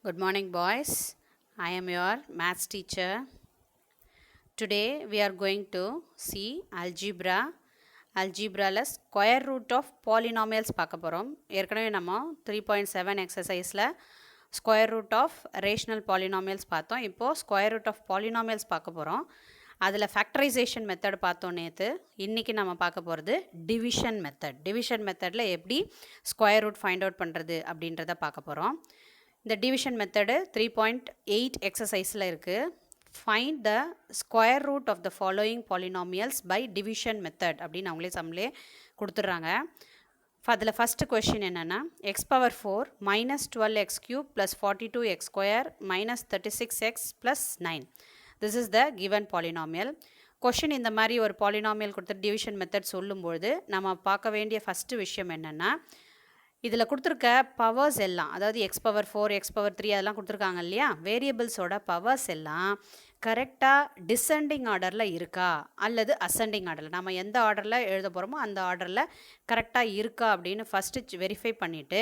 Good morning, boys. I am your maths teacher. Today we are going to see algebra. அல்ஜிப்ராவில் square root of polynomials பார்க்க போகிறோம். ஏற்கனவே நம்ம 3.7 எக்ஸசைஸில் square root of rational polynomials பார்த்தோம். இப்போது ஸ்கொயர் ரூட் ஆஃப் பாலினாமியல்ஸ் பார்க்க போகிறோம். அதில் ஃபேக்டரைசேஷன் மெத்தட் பார்த்தோம் நேற்று. இன்றைக்கி நம்ம பார்க்க போகிறது டிவிஷன் மெத்தட். டிவிஷன் மெத்தடில் எப்படி ஸ்கொயர் ரூட் ஃபைண்ட் அவுட் பண்ணுறது அப்படின்றத பார்க்க போகிறோம். இந்த டிவிஷன் மெத்தடு 3.8 எக்ஸசைஸில் இருக்குது. Find the square root of the following polynomials by division method அப்படின்னு அவங்களே சம்லே கொடுத்துட்றாங்க. அதில் ஃபஸ்ட்டு கொஷின் என்னென்னா x power 4 minus 12x cube plus 42x square minus 36x plus 9. This is the given polynomial. Question இந்த மாதிரி ஒரு பாலினாமியல் கொடுத்து டிவிஷன் மெத்தட் சொல்லும்பொழுது நம்ம பார்க்க வேண்டிய ஃபஸ்ட்டு விஷயம் என்னென்னா, இதில் கொடுத்துருக்க பவர்ஸ் எல்லாம், அதாவது எக்ஸ் பவர் 4 எக்ஸ் பவர் 3 அதெல்லாம் கொடுத்துருக்காங்க இல்லையா, வேரியபிள்ஸோட பவர்ஸ் எல்லாம் கரெக்டாக டிசெண்டிங் ஆர்டரில் இருக்கா அல்லது அசெண்டிங் ஆர்டரில், நம்ம எந்த ஆர்டரில் எழுத போகிறோமோ அந்த ஆர்டரில் கரெக்டாக இருக்கா அப்படின்னு ஃபஸ்ட்டு வெரிஃபை பண்ணிவிட்டு,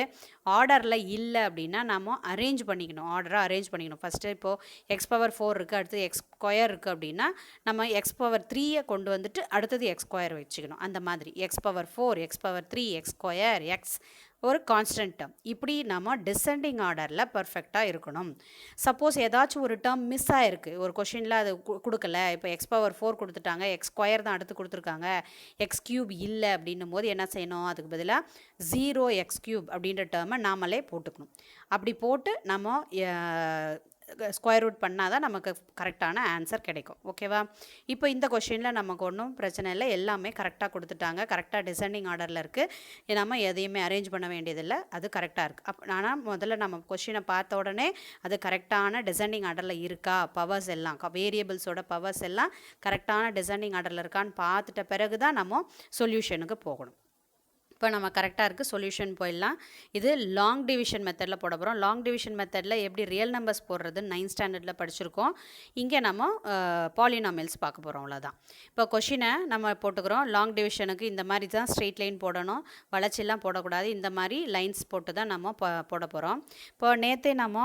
ஆர்டரில் இல்லை அப்படின்னா நம்ம அரேஞ்ச் பண்ணிக்கணும், ஆர்டரை அரேஞ்ச் பண்ணிக்கணும். ஃபஸ்ட்டு இப்போது எக்ஸ் பவர் 4 இருக்குது, அடுத்தது எக்ஸ் ஸ்கொயர் இருக்குது அப்படின்னா நம்ம எக்ஸ் பவர் 3 கொண்டு வந்துட்டு அடுத்தது எக்ஸ் ஸ்கொயர் வச்சுக்கணும். அந்த மாதிரி X power 4 X power 3 X square X ஒரு கான்ஸ்டன்ட் டேர்ம், இப்படி நம்ம டிசெண்டிங் ஆர்டரில் பர்ஃபெக்டாக இருக்கணும். சப்போஸ் ஏதாச்சும் ஒரு டேர்ம் மிஸ் ஆகிருக்கு, ஒரு கொஷினில் அது கொடுக்கல, இப்போ எக்ஸ் பவர் 4 கொடுத்துட்டாங்க, எக்ஸ் ஸ்கொயர் தான் அடுத்து கொடுத்துருக்காங்க, எக்ஸ் கியூப் இல்லை அப்படின்னும் போது என்ன செய்யணும், அதுக்கு பதிலாக 0x கியூப் அப்படின்ற டேர்மை நாமளே போட்டுக்கணும். அப்படி போட்டு நம்ம ஸ்கொயர் ரூட் பண்ணால் தான் நமக்கு கரெக்டான ஆன்சர் கிடைக்கும். ஓகேவா? இப்போ இந்த கொஷினில் நமக்கு ஒன்றும் பிரச்சனை இல்லை, எல்லாமே கரெக்டாக கொடுத்துட்டாங்க, கரெக்டாக டிசெண்டிங் ஆர்டரில் இருக்குது, நம்ம எதையுமே அரேஞ்ச் பண்ண வேண்டியதில்லை, அது கரெக்டாக இருக்குது. ஆனால் முதல்ல நம்ம கொஷினை பார்த்த உடனே அது கரெக்டான டிசெண்டிங் ஆர்டரில் இருக்கா, பவர்ஸ் எல்லாம் வேரியபிள்ஸோட பவர்ஸ் எல்லாம் கரெக்டான டிசெண்டிங் ஆர்டரில் இருக்கான்னு பார்த்துட்ட பிறகு தான் நம்ம சொல்யூஷனுக்கு போகணும். இப்போ நம்ம கரெக்டாக இருக்குது, சொல்யூஷன் போயிடலாம். இது லாங் டிவிஷன் மெத்தடில் போட போகிறோம். லாங் டிவிஷன் மெத்தடில் எப்படி ரியல் நம்பர்ஸ் போடுறது 9th ஸ்டாண்டர்டில் படிச்சிருக்கோம். இங்கே நம்ம பாலினாமியல்ஸ் பார்க்க போகிறோம், அவ்வளோதான். இப்போ கொஷினை நம்ம போட்டுக்கிறோம். லாங் டிவிஷனுக்கு இந்த மாதிரி தான் ஸ்ட்ரெயிட் லைன் போடணும், வளர்ச்சிலாம் போடக்கூடாது, இந்த மாதிரி லைன்ஸ் போட்டு தான் நம்ம போட போகிறோம். இப்போ நேற்றே நம்ம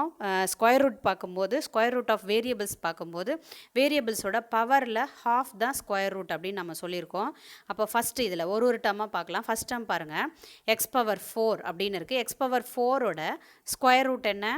ஸ்கொயர் ரூட் பார்க்கும்போது, ஸ்கொயர் ரூட் ஆஃப் வேரியபிள்ஸ் பார்க்கும்போது வேரியபிள்ஸோட பவரில் ஹாஃப் தான் ஸ்கொயர் ரூட் அப்படின்னு நம்ம சொல்லியிருக்கோம். அப்போ ஃபஸ்ட்டு இதில் ஒரு டேர்மாக பார்க்கலாம். ஃபஸ்ட் டேர்ம் பாருங்கள், எக்ஸ் பவர் 4 அப்படின்னு இருக்குது. எக்ஸ் பவர் 4ஓட ஸ்கொயர் ரூட் என்ன,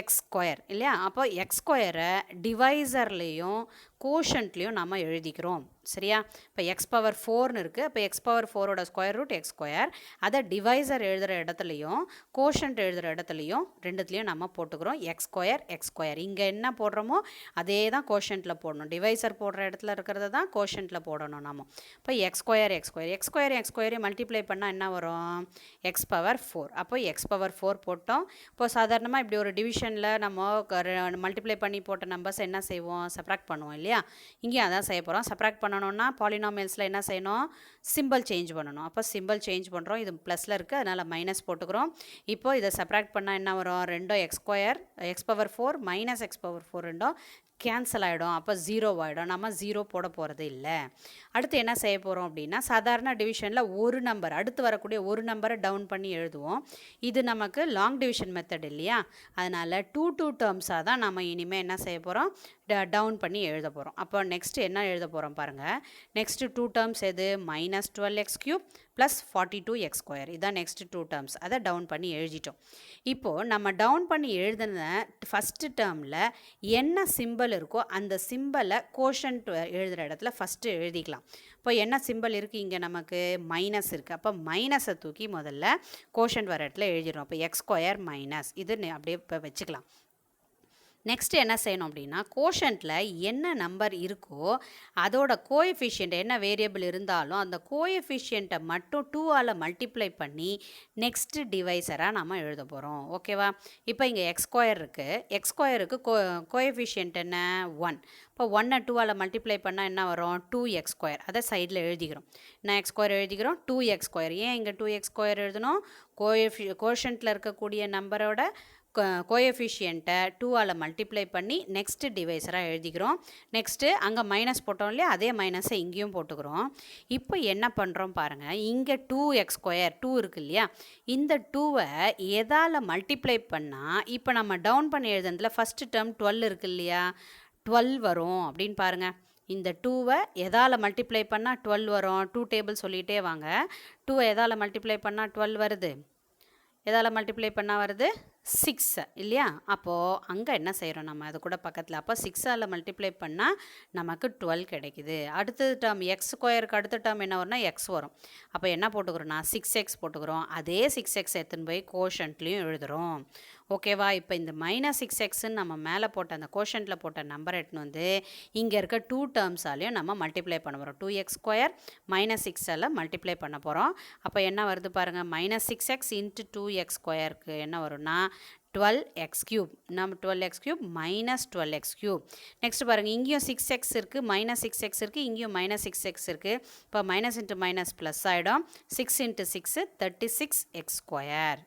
எக்ஸ் ஸ்கொயர் இல்லையா? அப்போ எக்ஸ் ஸ்கொயரை டிவைசர்லேயும் கோஷன்ட்லேயும் நம்ம எழுதிக்கிறோம், சரியா? இப்போ எக்ஸ் பவர் 4ன்னு இருக்குது, அப்போ எக்ஸ் பவர் 4ஓட ஸ்கொயர் ரூட் எக்ஸ் ஸ்கொயர், அதை டிவைசர் எழுதுகிற இடத்துலையும் கோஷன்ட் எழுதுகிற இடத்துலையும் ரெண்டுத்துலேயும் நம்ம போட்டுக்கிறோம் எக்ஸ் ஸ்கொயர் எக்ஸ் ஸ்கொயர். இங்கே என்ன போடுறோமோ அதே தான் கோஷன்ட்டில் போடணும், டிவைசர் போடுற இடத்துல இருக்கிறத தான் கோஷன்ட்டில் போடணும் நம்ம. இப்போ X square X square, X square X ஸ்கொயரை மல்டிப்ளை பண்ணால் என்ன வரும், எக்ஸ் பவர் 4. அப்போ எக்ஸ் பவர் 4 போட்டோம். இப்போ சாதாரணமாக இப்படி ஒரு டிவிஷனில் நம்ம மல்டிப்ளை பண்ணி போட்ட நம்பர்ஸ் என்ன செய்வோம், சப்ராக்ட் பண்ணுவோம் இல்லையா? இங்கே அதான் செய்ய போகிறோம். சப்ராக்ட் பண்ணணும்னா பாலினாமியல்ஸில் என்ன செய்யணும், சிம்பிள் சேஞ்ச் பண்ணணும். அப்போ சிம்பிள் சேஞ்ச் பண்ணுறோம், இது ப்ளஸில் இருக்குது அதனால் மைனஸ் போட்டுக்கிறோம். இப்போ இதை சப்ராக்ட் பண்ணால் என்ன வரும், ரெண்டும் X square X power 4 minus X power 4 ரெண்டும் கேன்சல் ஆகிடும், அப்போ 0 ஆகிடும். நம்ம 0 போட போகிறது இல்லை. அடுத்து என்ன செய்ய போகிறோம் அப்படின்னா, சாதாரண டிவிஷனில் ஒரு நம்பர் அடுத்து வரக்கூடிய ஒரு நம்பரை டவுன் பண்ணி எழுதுவோம். இது நமக்கு லாங் டிவிஷன் மெத்தட் இல்லையா, அதனால் 2 டேர்ம்ஸாக தான் நம்ம இனிமேல் என்ன செய்ய போகிறோம், டவுன் பண்ணி எழுத போகிறோம். அப்போ நெக்ஸ்ட் என்ன எழுத போகிறோம் பாருங்கள், நெக்ஸ்ட் 2 டேர்ம்ஸ் எது, minus 12x cube plus 42x square, இதுதான் நெக்ஸ்ட் 2 டேர்ம்ஸ். அதை டவுன் பண்ணி எழுதிட்டோம். இப்போது நம்ம டவுன் பண்ணி எழுதின ஃபஸ்ட்டு டேர்மில் என்ன சிம்பிள் இருக்கோ அந்த சிம்பிளை கோஷன்ட் எழுதுகிற இடத்துல ஃபஸ்ட்டு எழுதிக்கலாம். இப்போ என்ன சிம்பிள் இருக்குது, இங்கே நமக்கு மைனஸ் இருக்குது, அப்போ மைனஸை தூக்கி முதல்ல கோஷன்ட் வர இடத்துல எழுதிடும். அப்போ எக்ஸ் ஸ்கொயர் மைனஸ் இது அப்படியே இப்போ வச்சுக்கலாம். நெக்ஸ்ட் என்ன செய்யணும் அப்படின்னா, கோஷன்ட்டில் என்ன நம்பர் இருக்கோ அதோட கோஎஃபிஷியன்ட் என்ன வேரியபிள் இருந்தாலும் அந்த கோஎஃபிஷியண்ட்டை மட்டும் 2ஆல் மல்டிப்ளை பண்ணி நெக்ஸ்ட்டு டிவைசராக நம்ம எழுத போகிறோம். ஓகேவா? இப்போ இங்கே எக்ஸ் ஸ்கொயர் இருக்குது, எக்ஸ் ஸ்கொயருக்கு கோஎஃபிஷியன்ட் என்ன 1. இப்போ 1ஐ 2ஆல் மல்டிப்ளை பண்ணால் என்ன வரும், 2x ஸ்கொயர். அதை சைடில் எழுதிக்கிறோம். நான் எக்ஸ் ஸ்கொயர் எழுதிக்கிறோம், 2x ஸ்கொயர். ஏன் இங்கே 2x ஸ்கொயர் எழுதணும், கோஷன்ட்டில் இருக்கக்கூடிய நம்பரோட கோஎஃபிஷியண்ட்டை 2ஆல் மல்டிப்ளை பண்ணி நெக்ஸ்ட்டு டிவைஸராக எழுதிக்கிறோம். நெக்ஸ்ட்டு அங்கே மைனஸ் போட்டோம் இல்லையா, அதே மைனஸை இங்கேயும் போட்டுக்கிறோம். இப்போ என்ன பண்ணுறோம் பாருங்கள், இங்கே 2x² 2 இருக்குது இல்லையா, இந்த 2வை எதால் மல்டிப்ளை பண்ணால் இப்போ நம்ம டவுன் பண்ணி எழுதுனதில் ஃபஸ்ட்டு டேர்ம் 12 இருக்குது இல்லையா, 12 வரும் அப்படின்னு பாருங்கள். இந்த 2வை எதால் மல்டிப்ளை பண்ணால் 12 வரும். 2 டேபிள் சொல்லிகிட்டே வாங்க. 2வை எதால் மல்டிப்ளை பண்ணால் 12 வருது, எதால் மல்டிப்ளை பண்ணால் வருது 6 இல்லையா. அப்போது அங்கே என்ன செய்கிறோம் நம்ம அது கூட பக்கத்தில், அப்போ 6ஆல் மல்டிப்ளை பண்ணால் நமக்கு 12 கிடைக்குது. அடுத்தது டேர்ம் x² அடுத்த டேர்ம் என்ன வரும்னா எக்ஸ் வரும். அப்போ என்ன போட்டுக்கிறோன்னா 6x போட்டுக்கிறோம். அதே 6x எடுத்துன்னு போய் கோஷன்ட்லேயும் எழுதுகிறோம். ஓகேவா. இப்போ இந்த -6xன்னு நம்ம மேலே போட்ட அந்த கோஷன்ட்டில் போட்ட நம்பர் எடுத்துன்னு வந்து இங்கே இருக்க 2 டேர்ம்ஸாலையும் நம்ம மல்டிப்ளை பண்ண போகிறோம். 2x² -6ஆல் மல்டிப்ளை பண்ண போகிறோம். அப்போ என்ன வருது பாருங்கள், -6x × 2x²க்கு என்ன வரும்னா 12x³ நம்ம 12x³ -12x³. நெக்ஸ்ட் பாருங்கள், இங்கேயும் 6x இருக்குது, -6x இருக்குது, இங்கேயும் -6x இருக்குது. இப்போ மைனஸ் இன்ட்டு மைனஸ் ப்ளஸ் ஆகிடும். 6 × 6 36x².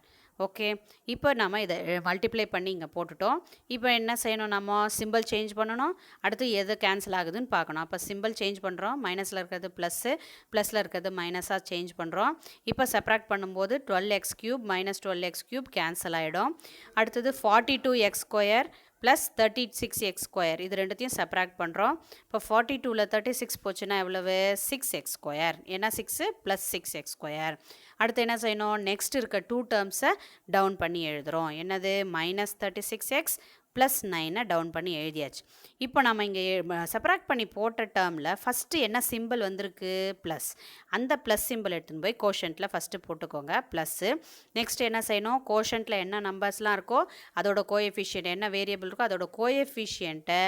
ஓகே. இப்போ நம்ம இதை மல்டிப்ளை பண்ணி இங்கே போட்டுட்டோம். இப்போ என்ன செய்யணும், நம்ம சிம்பிள் சேஞ்ச் பண்ணணும். அடுத்து எது கேன்சல் ஆகுதுன்னு பார்க்கணும். அப்போ சிம்பிள் சேஞ்ச் பண்ணுறோம். மைனஸில் இருக்கிறது ப்ளஸ்ஸு, ப்ளஸில் இருக்கிறது மைனஸாக சேஞ்ச் பண்ணுறோம். இப்போ செப்ராக்ட் பண்ணும்போது 12x³ -12x³ கேன்சல் ஆகிடும். அடுத்தது 42x² ப்ளஸ் 36x², இது ரெண்டுத்தையும் செப்ராக்ட் பண்ணுறோம். இப்போ 42ல் 36 போச்சுன்னா எவ்வளவு, 6x². ஏன்னா 6 + 6x². அடுத்து என்ன செய்யணும், நெக்ஸ்ட் இருக்க 2 டேர்ம்ஸை டவுன் பண்ணி எழுதுகிறோம். என்னது, -36x ப்ளஸ் 9 டவுன் பண்ணி எழுதியாச்சு. இப்போ நம்ம இங்கே செப்ராக்ட் பண்ணி போட்ட டேர்மில் ஃபஸ்ட்டு என்ன சிம்பிள் வந்திருக்கு, ப்ளஸ். அந்த ப்ளஸ் சிம்பிள் எடுத்துன்னு போய் கோஷன்ட்டில் ஃபஸ்ட்டு போட்டுக்கோங்க, ப்ளஸ்ஸு. நெக்ஸ்ட் என்ன செய்யணும், கோஷன்ட்டில் என்ன நம்பர்ஸ்லாம் இருக்கோ அதோட கோஎஃபிஷியன்ட், என்ன வேரியபிள் இருக்கோ அதோட கோஎஃபிஷியன்ட்டை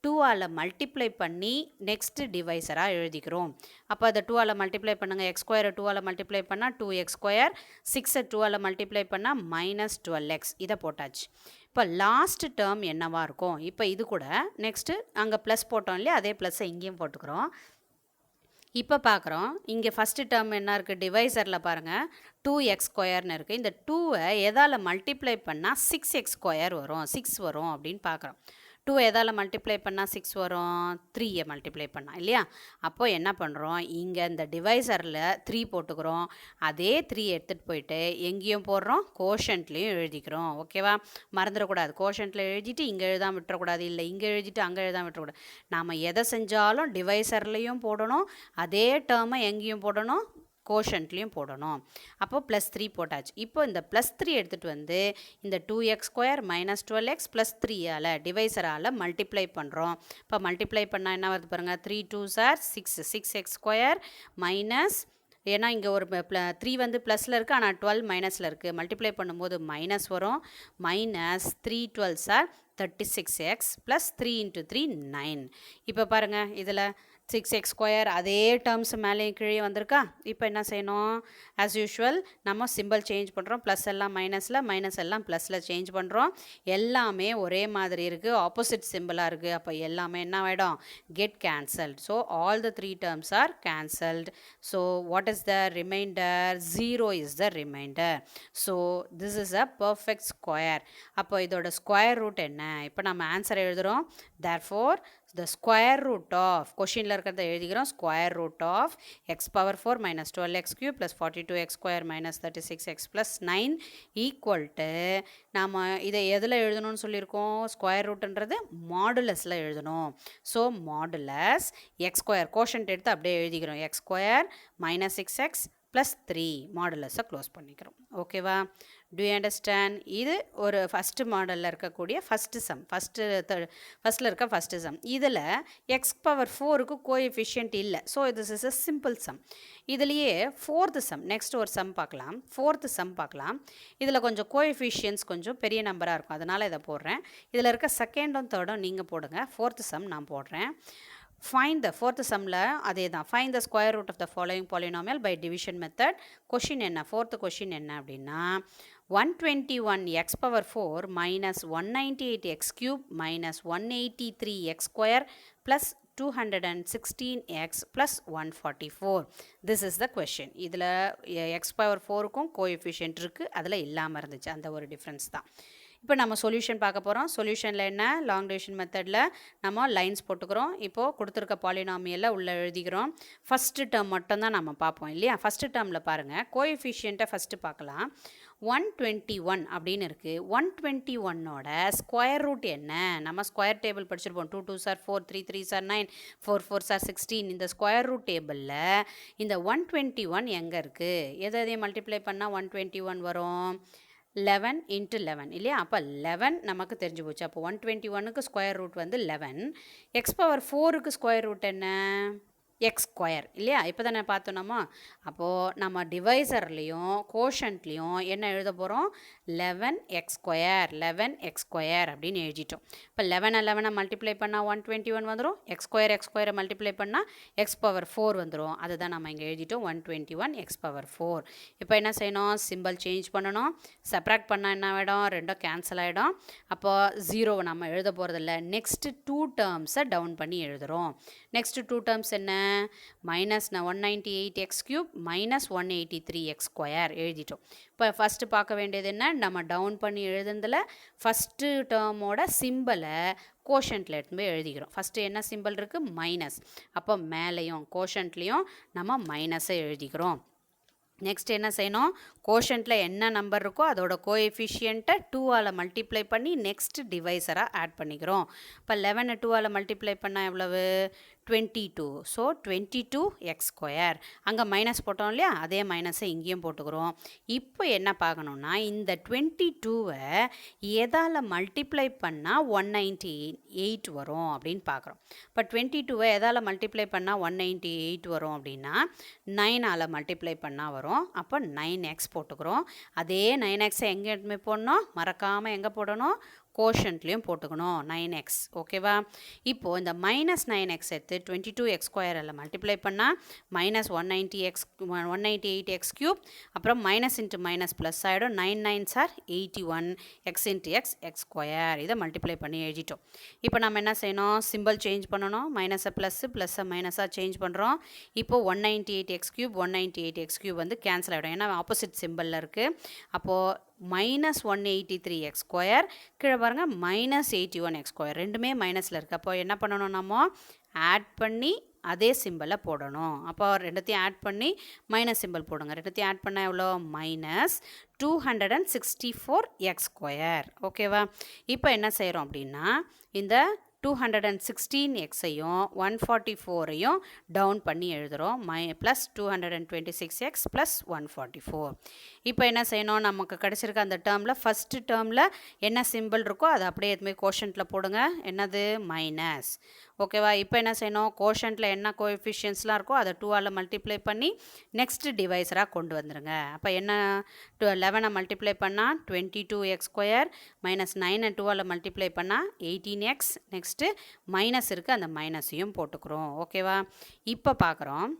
2ஆல் மல்டிப்ளை பண்ணி நெக்ஸ்ட்டு டிவைஸராக எழுதிக்கிறோம். அப்போ அதை 2ஆல் மல்டிப்ளை பண்ணுங்கள். x² 2ஆல் மல்டிப்ளை பண்ணால் 2x², 6 2ஆல் மல்டிப்ளை பண்ணால் -12x. இதை போட்டாச்சு. இப்போ லாஸ்ட் டேர்ம் என்னவாக இருக்கும், இப்போ இது கூட நெக்ஸ்ட்டு அங்கே ப்ளஸ் போட்டோம் இல்லையா, அதே ப்ளஸ்ஸை இங்கேயும் போட்டுக்கிறோம். இப்போ பார்க்குறோம், இங்கே ஃபஸ்ட்டு டேர்ம் என்ன இருக்குது, டிவைசரில் பாருங்கள் 2x² இருக்குது. இந்த 2வை எதால் மல்டிப்ளை பண்ணால் 6x² வரும், 6 வரும் அப்படின்னு பார்க்குறோம். 2 எதால் மல்டிப்ளை பண்ணால் 6 வரும், 3யை மல்டிப்ளை பண்ணால் இல்லையா. அப்போ என்ன பண்ணுறோம், இங்கே இந்த டிவைசரில் 3 போட்டுக்கிறோம். அதே 3 எடுத்துகிட்டு போயிட்டு எங்கேயும் போடுறோம், கோஷன்ட்லேயும் எழுதிக்கிறோம். ஓகேவா. மறந்துடக்கூடாது, கோஷன்ட்டில் எழுதிட்டு இங்கே எழுதாமல் விட்டுறக்கூடாது, இல்லை இங்கே எழுதிட்டு அங்கே எழுதாமல் விட்டுறக்கூடாது. நாம் எதை செஞ்சாலும் டிவைசர்லேயும் போடணும், அதே டேர்மை எங்கேயும் போடணும், கோஷன்ட்லேயும் போடணும். அப்போ +3 போட்டாச்சு. இப்போ இந்த +3 எடுத்துகிட்டு வந்து இந்த 2x² -12x + 3ஆல் டிவைசரால் மல்டிப்ளை பண்ணுறோம். இப்போ மல்டிப்ளை பண்ணால் என்ன வருது பாருங்கள், 3 2s are 6, 6x² மைனஸ், ஏன்னா இங்கே ஒரு 3 வந்து ப்ளஸில் இருக்குது, ஆனால் 12 மைனஸில் இருக்குது. மல்டிப்ளை பண்ணும்போது மைனஸ் வரும். -3 12s are 36x + 3 × 3 9. இப்போ பாருங்கள், இதில் 6x² அதே டேர்ம்ஸ் மேலேயும் கீழே வந்திருக்கா. இப்போ என்ன செய்யணும், ஆஸ் யூஷுவல் நம்ம சிம்பிள் சேஞ்ச் பண்ணுறோம். ப்ளஸ் எல்லாம் மைனஸில், மைனஸ் எல்லாம் ப்ளஸில் சேஞ்ச் பண்ணுறோம். எல்லாமே ஒரே மாதிரி இருக்குது, ஆப்போசிட் சிம்பிளாக இருக்குது. அப்போ எல்லாமே என்ன ஆகிடும், get cancelled. So all the 3 terms R cancelled. So what is the reminder, 0 is the reminder. So this is a perfect square. அப்போ இதோட ஸ்கொயர் ரூட் என்ன, இப்போ நம்ம ஆன்சர் எழுதுகிறோம். therefore the square root of, கொஷினில் இருக்கிறத எழுதிக்கிறோம், square root of x⁴ -12x³ + 42x² -36x + 9 equal to, நாம் இதை எதில் எழுதணும்னு சொல்லியிருக்கோம், ஸ்கொயர் ரூட்டுன்றது மாடுலஸில் எழுதணும். ஸோ மாடுலஸ் x², கோஷன்ட் எடுத்து அப்படியே எழுதிக்கிறோம், x² -6x + 3 மாடுலஸை க்ளோஸ் பண்ணிக்கிறோம். ஓகேவா. To you understand. இது ஒரு ஃபஸ்ட்டு மாடலில் இருக்கக்கூடிய ஃபஸ்ட்டு சம், ஃபஸ்ட்டில் இருக்க ஃபஸ்ட்டு சம். இதில் x⁴ கோஎஃபிஷியன்ட் இல்லை. So this is a simple some. இதுலேயே 4th சம், நெக்ஸ்ட் ஒரு சம் பார்க்கலாம், 4th சம் பார்க்கலாம். இதில் கொஞ்சம் கோஎஃபிஷியன்ஸ் கொஞ்சம் பெரிய நம்பராக இருக்கும், அதனால் இதை போடுறேன். இதில் இருக்க செகண்டும் தேர்டும் நீங்கள் போடுங்க, 4th சம் நான் போடுறேன். ஃபைண்ட் த 4th சம்மில் அதே தான், find the square root of the following polynomial by division method. Question என்ன, 4th கொஷின் என்ன அப்படின்னா, 121x⁴ -198x³ -183x² + 216x + 144. This is the question. இதில் x⁴க்கும் கோஎஃபிஷியன்ட் இருக்குது, அதில் இல்லாமல் இருந்துச்சு, அந்த ஒரு டிஃப்ரென்ஸ் தான். இப்போ நம்ம சொல்யூஷன் பார்க்க போகிறோம். சொல்யூஷனில் என்ன, லாங் டிவிஷன் மெத்தடில் நம்ம லைன்ஸ் போட்டுக்கிறோம். இப்போது கொடுத்துருக்க பாலினாமியலில் உள்ளே எழுதிக்கிறோம். ஃபஸ்ட்டு டேர்ம் மட்டும்தான் நம்ம பார்ப்போம் இல்லையா. ஃபஸ்ட்டு டேர்மில் பாருங்கள், கோஎஃபிஷியண்ட்டை ஃபஸ்ட்டு பார்க்கலாம். 121 அப்படின்னு இருக்குது. 121ஓட ஸ்கொயர் ரூட் என்ன, நம்ம ஸ்கொயர் டேபிள் படிச்சிருப்போம். 2 2s are 4, 3 3s are 9, 4 4s are 16. இந்த ஸ்கொயர் ரூட் டேபிளில் இந்த 121 எங்கே இருக்குது, எதையும் மல்டிப்ளை பண்ணால் 121 வரும், 11 × 11 இல்லையா. அப்போ 11 நமக்கு தெரிஞ்சு போச்சு. அப்போ 121க்கு ஸ்கொயர் ரூட் வந்து 11. x⁴ ஸ்கொயர் ரூட் என்ன, எக்ஸ் ஸ்கொயர் இல்லையா. இப்போ தானே பார்த்தோம் நம்ம. அப்போது நம்ம டிவைசர்லேயும் கோஷன்ட்லேயும் என்ன எழுத போகிறோம், 11x ஸ்கொயர் அப்படின்னு எழுதிட்டோம். இப்போ 11 மல்டிப்ளை பண்ணால் 121 வந்துடும். எக்ஸ் ஸ்கொயரை மல்டிப்ளை பண்ணால் x⁴ வந்துடும். அதுதான் நம்ம இங்கே எழுதிட்டோம், 121 x⁴. இப்போ என்ன செய்யணும், சிம்பிள் சேஞ்ச் பண்ணணும். சப்ராக்ட் பண்ணால் என்ன ஆகிடும், ரெண்டும் கேன்சல் ஆகிடும். அப்போது 0 நம்ம எழுத போகிறதில்ல. நெக்ஸ்ட்டு 2 டேர்ம்ஸை டவுன் பண்ணி எழுதுகிறோம். நெக்ஸ்ட்டு 2 டேர்ம்ஸ் என்ன, மைனஸ் 198x³ மைனஸ் 183x² எழுதிட்டோம். இப்போ ஃபஸ்ட்டு பார்க்க வேண்டியது என்ன, நம்ம டவுன் பண்ணி எழுதுனதில் ஃபஸ்ட்டு டேர்மோட சிம்பிளை கோஷன்ட்டில் எடுத்து போய் எழுதிக்கிறோம். ஃபஸ்ட்டு என்ன சிம்பிள் இருக்குது, மைனஸ். அப்போ மேலேயும் கோஷன்ட்லேயும் நம்ம மைனஸை எழுதிக்கிறோம். நெக்ஸ்ட் என்ன செய்யணும், கோஷன்ட்டில் என்ன நம்பர் இருக்கோ அதோட கோஎஃபிஷியண்ட்டை 2ஆல் மல்டிப்ளை பண்ணி நெக்ஸ்ட் டிவைசராக ஆட் பண்ணிக்கிறோம். இப்போ 11 2ஆல் மல்டிப்ளை பண்ணால் எவ்வளவு, 22. So 22x². அங்கே மைனஸ் போட்டோம் இல்லையா, அதே மைனஸை இங்கேயும் போட்டுக்கிறோம். இப்போ என்ன பார்க்கணுன்னா, இந்த 22வை எதால் மல்டிப்ளை பண்ணால் 198 வரும் அப்படின்னு பார்க்குறோம். இப்போ 22வை எதால் மல்டிப்ளை பண்ணால் 198 வரும் அப்படின்னா 9ஆல் மல்டிப்ளை பண்ணால் வரும். அப்போ 9x போட்டுக்கிறோம். அதே 9xை எங்கே எடுத்துமே போடணும், மறக்காமல் எங்கே போடணும், கோஷன்ட்லேயும் போட்டுக்கணும், 9x. ஓகேவா. இப்போது இந்த மைனஸ் 9x எடுத்து 22x² மல்டிப்ளை பண்ணால் மைனஸ் 198x³ அப்புறம் மைனஸ் இன்ட்டு மைனஸ் ப்ளஸ் ஆகிடும். 9 9s are 81, x × x² இதை மல்டிப்ளை பண்ணி எழுதிட்டோம். இப்போ நம்ம என்ன செய்யணும், சிம்பிள் சேஞ்ச் பண்ணணும். மைனஸை ப்ளஸ்ஸை மைனஸாக சேஞ்ச் பண்ணுறோம். இப்போது 198x³ 198x³ வந்து கேன்சல் ஆகிடும், ஏன்னா ஆப்போசிட் சிம்பிளில் இருக்குது. அப்போது மைனஸ் 183x², கீழே பாருங்கள் மைனஸ் 81x², ரெண்டுமே மைனஸில் இருக்குது. அப்போ என்ன பண்ணணும், நம்ம ஆட் பண்ணி அதே சிம்பிளை போடணும். அப்போ ரெண்டுத்தையும் ஆட் பண்ணி மைனஸ் சிம்பிள் போடுங்க. ரெண்டுத்தையும் ஆட் பண்ணால் எவ்வளோ, மைனஸ் 264x². ஓகேவா. இப்போ என்ன செய்கிறோம் அப்படின்னா, இந்த 216xஐயும் 144ஐயும் டவுன் பண்ணி எழுதுகிறோம். Plus 226x plus 144. இப்போ என்ன செய்யணும், நமக்கு கிடச்சிருக்க அந்த டேர்மில் ஃபஸ்ட்டு டேர்மில் என்ன சிம்பிள் இருக்கோ அதை அப்படியே எதுவுமே கோஷன்ட்டில் போடுங்க. என்னது, மைனஸ். ஓகேவா. இப்போ என்ன செய்யணும், கோஷன்ட்டில் என்ன கோஎஃபிஷியன்ஸ்லாம் இருக்கோ அதை 2ஆல் மல்டிப்ளை பண்ணி நெக்ஸ்ட் டிவைஸராக கொண்டு வந்துடுங்க. அப்போ என்ன, 11 மல்டிப்ளை பண்ணால் 22x² மைனஸ் 9 2ஆல் மல்டிப்ளை பண்ணால் 18x. நெக்ஸ்ட்டு மைனஸ் இருக்குது, அந்த மைனஸையும் போட்டுக்கிறோம். ஓகேவா. இப்போ பார்க்குறோம்,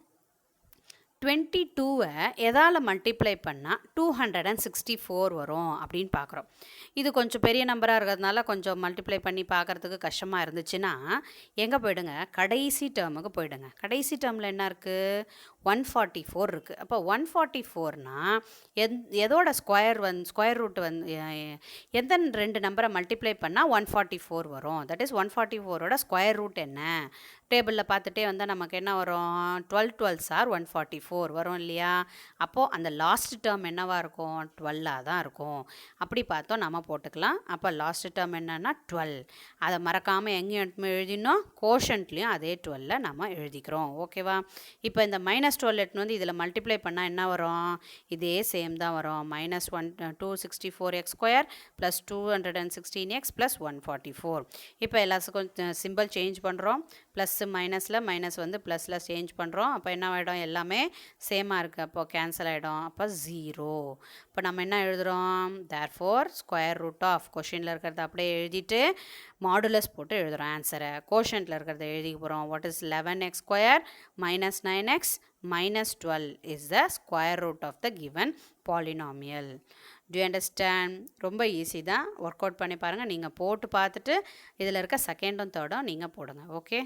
22வை எதால் மல்டிப்ளை பண்ணால் 264 வரும் அப்படின்னு பார்க்குறோம். இது கொஞ்சம் பெரிய நம்பராக இருக்கிறதுனால கொஞ்சம் மல்டிப்ளை பண்ணி பார்க்குறதுக்கு கஷ்டமாக இருந்துச்சுன்னா எங்கே போயிடுங்க, கடைசி டேர்முக்கு போயிடுங்க. கடைசி டேர்மில் என்ன இருக்குது, 144 இருக்குது. அப்போ 144னா எதோட ஸ்கொயர் ரூட் எந்த ரெண்டு நம்பரை மல்டிப்ளை பண்ணால் 144 வரும். தட் இஸ் 144ஓட ஸ்கொயர் ரூட் என்ன, டேபிளில் பார்த்துட்டே வந்தால் நமக்கு என்ன வரும், 12 12s are 144 வரும் இல்லையா. அப்போது அந்த லாஸ்ட் டேர்ம் என்னவாக இருக்கும், 12ஆக தான் இருக்கும். அப்படி பார்த்தோம் நம்ம போட்டுக்கலாம். அப்போ லாஸ்ட் டேர்ம் என்னன்னா 12. அதை மறக்காமல் எங்கேயும் எழுதினோம், கோஷன்ட்லேயும் அதே 12 நம்ம எழுதிக்கிறோம். ஓகேவா. இப்போ இந்த மைனஸ் 12 எடுத்துன்னு வந்து இதில் மல்டிப்ளை பண்ணால் என்ன வரும், இதே சேம் தான் வரும். Minus 264x² plus 216x plus 144. இப்போ எல்லாத்துக்கும் சிம்பிள் சேஞ்ச் பண்ணுறோம். ப்ளஸ் மைனஸில் மைனஸ் வந்து ப்ளஸில் சேஞ்ச் பண்ணுறோம். அப்போ என்ன ஆகிடும், எல்லாமே சேமாக இருக்குது. அப்போ கேன்சல் ஆகிடும். அப்போ 0. இப்போ நம்ம என்ன எழுதுகிறோம், தேர்ஃபோர் ஸ்கொயர் ரூட் ஆஃப், கொஷினில் இருக்கிறத அப்படியே எழுதிட்டு மாடுலஸ் போட்டு எழுதுகிறோம் ஆன்சரை. கோஷன்ட்டில் இருக்கிறத எழுதிக்க போகிறோம். What is 11x² minus 9x minus 12 is the square root of the given polynomial. Do you understand? ரொம்ப ஈஸி தான், ஒர்க் அவுட் பண்ணி பாருங்கள். நீங்கள் போட்டு பார்த்துட்டு இதில் இருக்க செகண்டும் தேர்டும் நீங்கள் போடுங்க. ஓகே.